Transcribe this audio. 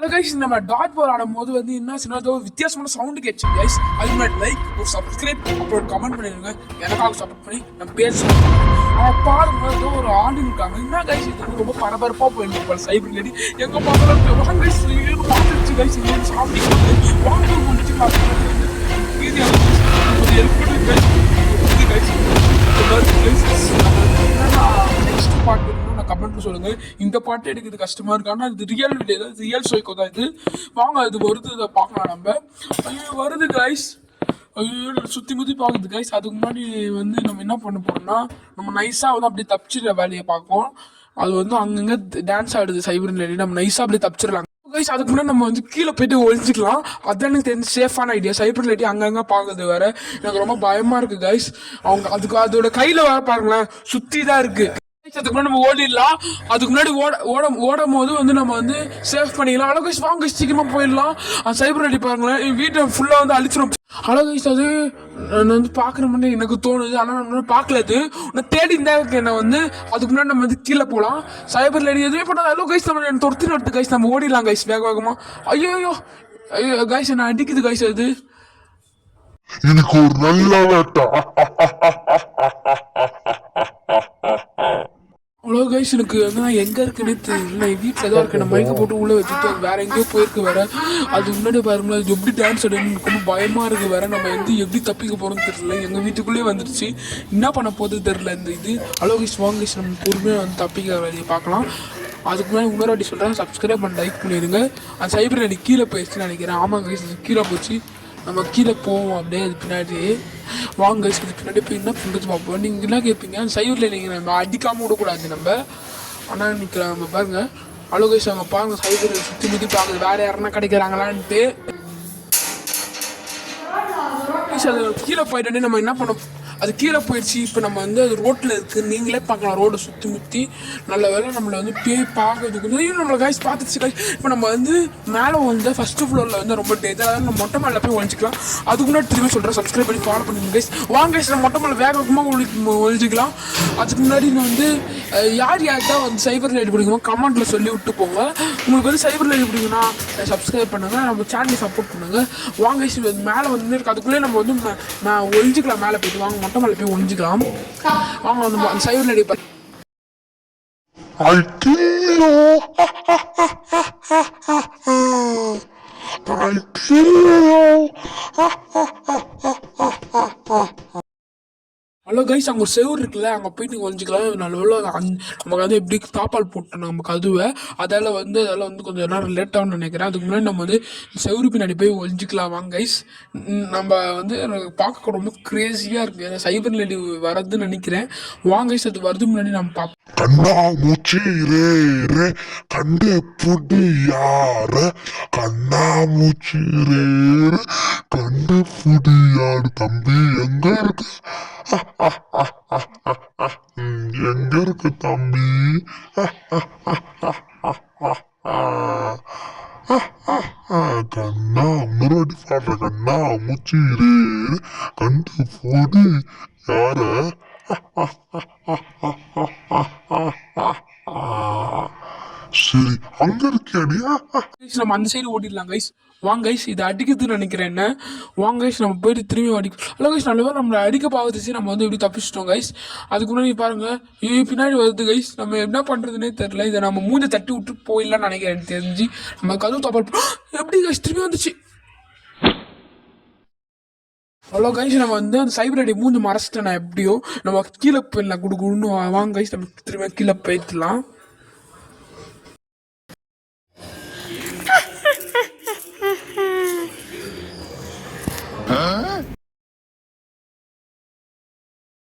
Guys நம்ம dot ball ஆடும்போது வந்து என்ன சொன்னா வித்தியாசமான சவுண்டு கேட்ச்சு கைஸ். அது முன்னாடி லைக் ஒரு சப்ஸ்கிரைப் அப்புறம் கமெண்ட் பண்ணிடுங்க. எனக்காக சப்போர்ட் பண்ணி நம்ம பேர் அவன் பாடும்போது ஒரு ஆண்டு இருக்காங்க. என்ன கைஸ் இது வந்து ரொம்ப பரபரப்பா போயிருப்பாங்க சைபர் லேடி எங்க பார்த்தாலும் வாங்க கைஸ் பார்த்துருச்சு கைஸ் சாப்பிட்டு வாங்க முடிச்சு மீதி ஹெல்ப் பண்ணி கைஸ் நெக்ஸ்ட் பாட்டு கமெண்ட்ல சொல்லுங்க. இந்த பாட்டு எடுக்கிறது கஷ்டமா இருக்கு, ஆனா இது ரியல் சோய்க்கோ தான் இது. வாங்க இது வருது, இதை பார்க்கலாம் நம்ம. ஐயோ வருது கைஸ், ஐயோ சுத்தி முத்தி பாக்குது கைஸ். அதுக்கு முன்னாடி வந்து நம்ம என்ன பண்ண போறோம்னா நம்ம நைஸா வந்து அப்படியே தப்பிச்சிடுற வேலையை பார்ப்போம். அது வந்து அங்கங்க டான்ஸ் ஆடுது சைபர் லேடி, நம்ம நைஸா அப்படியே தப்பிச்சிடலாம் கைஸ். அதுக்கு முன்னாடி நம்ம வந்து கீழே போயிட்டு ஒழிஞ்சிக்கலாம். அதான் எனக்கு தெரிஞ்ச சேஃபான ஐடியா. சைபர் லேடி அங்கங்க பாக்குறது வேற எனக்கு ரொம்ப பயமா இருக்கு கைஸ். அவங்க அதுக்கு அதோட கையில வேற பாருங்களேன் சுத்தி தான் இருக்கு. அதுக்கு முன்னாடி நம்ம ஓடிடலாம். அதுக்கு முன்னாடி ஓடும் போது வந்து நம்ம வந்து சேவ் பண்ணிக்கலாம். ஹலோ கைஸ் வாங்க சீக்கிரமா போயிடலாம். சைபர் லேடி பாருங்களேன் வீட்டை ஃபுல்லா வந்து அழிச்சிடும். ஹலோ கைஸ் அது நான் வந்து பாக்குற மாதிரி எனக்கு தோணுது, ஆனா நம்ம பார்க்கல. அது நான் தேடி இருந்தா என்ன வந்து அதுக்கு முன்னாடி நம்ம வந்து கீழே போகலாம். சைபர் லேடி எதுவுமே பண்ணாது. ஹலோ கைஸ் நம்ம தொடுத்து நடத்து கைஸ், நம்ம ஓடிடலாம் கைஸ் வேக வேகமா. ஐயோ ஐயோ ஐயோ கைஸ் என்ன அடிக்குது கைஸ். அது எனக்கு ஒரு நல்ல வேட்டா. அவ்வளோ கைஸ் எனக்கு வந்து நான் எங்கே இருக்குன்னே தெரியல. என் வீட்டில் தான் இருக்கேன். மைக்கை போட்டு உள்ளே வச்சுட்டு வேற எங்கேயோ போயிருக்கு வேற. அது முன்னாடி பாருங்களா அது எப்படி டான்ஸ் ஆடுன்னு ரொம்ப பயமாக இருக்கு வேற. நம்ம வந்து எப்படி தப்பிக்க போகிறோம்னு தெரியல. எங்கள் வீட்டுக்குள்ளேயே வந்துருச்சு, என்ன பண்ண போகுது தெரியல இந்த இது. ஹலோ கைஸ் வாங்க கைஸ் நம்ம பொறுமையாக வந்து தப்பிக்க வேலையை பார்க்கலாம். அதுக்கு முன்னாடி இன்னொரு வாட்டி சொல்கிறேன், சப்ஸ்கிரைப் பண்ணி லைக் பண்ணிடுங்க. அந்த சைபர் லேடி கீழே போயிடுச்சுன்னு நினைக்கிறேன். ஆமாம் கைஸ் கீழே போச்சு. நம்ம கீழே போவோம் அப்படியே அது பின்னாடி. வாங்க கைஸ் இது பின்னாடி போய் என்ன பண்ணுறது பார்ப்போம். நீங்கள் என்ன கேட்பீங்க சைபரில் நீங்கள் நம்ம அடிக்காமல் விடக்கூடாது நம்ம. ஆனால் இன்னைக்கு நம்ம பாருங்க ஹலோ கைஸ் அவங்க பாருங்க சைபர் சுற்றி முற்றி பார்க்குது வேறு யாருன்னா கிடைக்கிறாங்களான்ட்டு. அது கீழே போயிட்டு நம்ம என்ன பண்ண அது கீழே போயிடுச்சு. இப்போ நம்ம வந்து அது ரோட்டில் இருக்குது, நீங்களே பார்க்கலாம் ரோடை சுற்றி முற்றி. நல்ல வேலை நம்மளை வந்து பேய் பார்க்கறதுக்கு நம்மளை கைஸ் பார்த்துச்சு கைஸ். இப்போ நம்ம வந்து மேலே வந்து ஃபஸ்ட்டு ஃப்ளோரில் வந்து ரொம்ப டேஞ்சராக நம்ம மொட்டை மேலே போய் ஒழிச்சிக்கலாம். அதுக்கு முன்னாடி திரும்பி சொல்கிறேன் சப்ஸ்கிரைப் பண்ணி ஃபாலோ பண்ணுங்க கைஸ். வாங்க கைஸ் நம்ம மொட்டை மேலே வேகமாக ஒழிச்சிக்கலாம். அதுக்கு முன்னாடி நான் வந்து யார் யார்கிட்ட வந்து சைபர் லேடி பிடிக்குமோ கமெண்ட்டில் சொல்லி விட்டு போங்க. உங்களுக்கு வந்து சைபர் லேடி பிடிக்குன்னா சப்ஸ்கிரைப் பண்ணுங்கள், நம்ம சேனலை சப்போர்ட் பண்ணுங்கள். வாங்க கைஸ் மேலே வந்து இருக்குது, அதுக்குள்ளேயே நம்ம வந்து நான் ஒழிஞ்சிக்கலாம். மேலே போய்ட்டு வாங்க மொட்டை மேலே போய் ஒழிஞ்சிக்கலாம். வாங்க அந்த சைபர் லேடி ஹலோ கைஸ் அங்கே ஒரு செவர் இருக்குல்ல, அங்கே போயிட்டு நீங்கள் ஒழிஞ்சிக்கலாம். நல்ல நமக்கு வந்து எப்படி தாப்பால் போட்டோம் நம்ம கதுவை, அதெல்லாம் வந்து கொஞ்சம் நேரம் லேட்டாகும்னு நினைக்கிறேன். அதுக்கு முன்னாடி நம்ம வந்து செவரு பின்னாடி போய் ஒழிஞ்சிக்கலாம். வாங்க கைஸ் நம்ம வந்து பார்க்க ரொம்ப கிரேஸியாக இருக்குது. சைபர் லேடி வரதுன்னு நினைக்கிறேன். வாங்க கைஸ் அது வருது முன்னாடி நம்ம பார்ப்போம். கண்ணா மூச்சி ரே ரே கண்டு புடி யார கண்ணா மூச்சி ரே ரே கண்டு புடி யாரு தம்பி எங்க இருக்கு எங்க இருக்கு தம்பி கண்ணா முன்னாடி பாடுற கண்ணா மூச்சி ரே கண்டு புடி யார சரி அங்க இருக்கியா நம்ம அந்த சைடு ஓடிடலாம் கைஸ். வாங்க கைஸ் இது அடிக்கிறதுன்னு நினைக்கிறேன் என்ன. வாங்க கைஸ் நம்ம போயிட்டு திரும்பி அடிக்கும். ஹலோ கைஸ் நல்ல நம்மளை அடிக்க பார்த்துச்சு, நம்ம வந்து எப்படி தப்பிச்சிட்டோம் கைஸ். அதுக்கு முன்னாடி பாருங்க பின்னாடி வருது கைஸ். நம்ம என்ன பண்றதுன்னே தெரியல. இதை நம்ம மூஞ்ச தட்டி விட்டு போயிடலாம்னு நினைக்கிறேன். எனக்கு தெரிஞ்சு நம்ம கதவு தப்பால் எப்படி கைஸ் திரும்பி வந்துச்சு. ஹலோ கைஸ் நம்ம வந்து அந்த சைபர் லேடி மூஞ்சி மறைச்சிட்டேன் நான் எப்படியோ. நம்ம கீழே போயிடலாம் கொடுக்கணும்னு. வாங்க கைஸ் நம்ம திரும்ப கீழே போயிடலாம்.